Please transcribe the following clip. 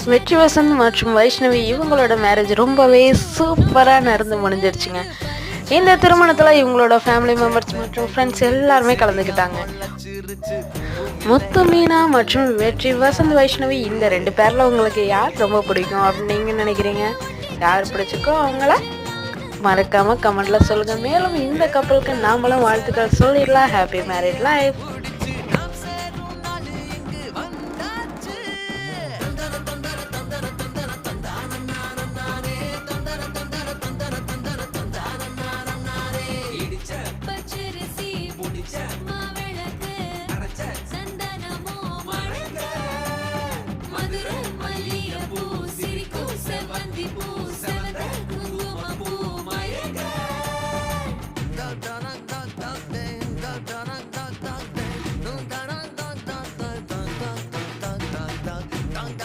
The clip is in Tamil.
வெற்றி வசந்த் மற்றும் வைஷ்ணவி இவங்களோட மேரேஜ் ரொம்பவே சூப்பராக நடந்து முடிஞ்சிருச்சுங்க. இந்த திருமணத்தில் இவங்களோட ஃபேமிலி மெம்பர்ஸ் மற்றும் ஃப்ரெண்ட்ஸ் எல்லாருமே கலந்துக்கிட்டாங்க. முத்து மீனா மற்றும் வெற்றி வசந்த் வைஷ்ணவி இந்த 2 பேரில் உங்களுக்கு யார் ரொம்ப பிடிக்கும் அப்படின்னு நீங்கள் நினைக்கிறீங்க? யார் பிடிச்சிருக்கோ அவங்கள மறக்காமல் கமெண்ட்டில் சொல்லுங்கள். மேலும் இந்த கப்பலுக்கு நாமளும் வாழ்த்துக்கள் சொல்லிடலாம். Happy married life.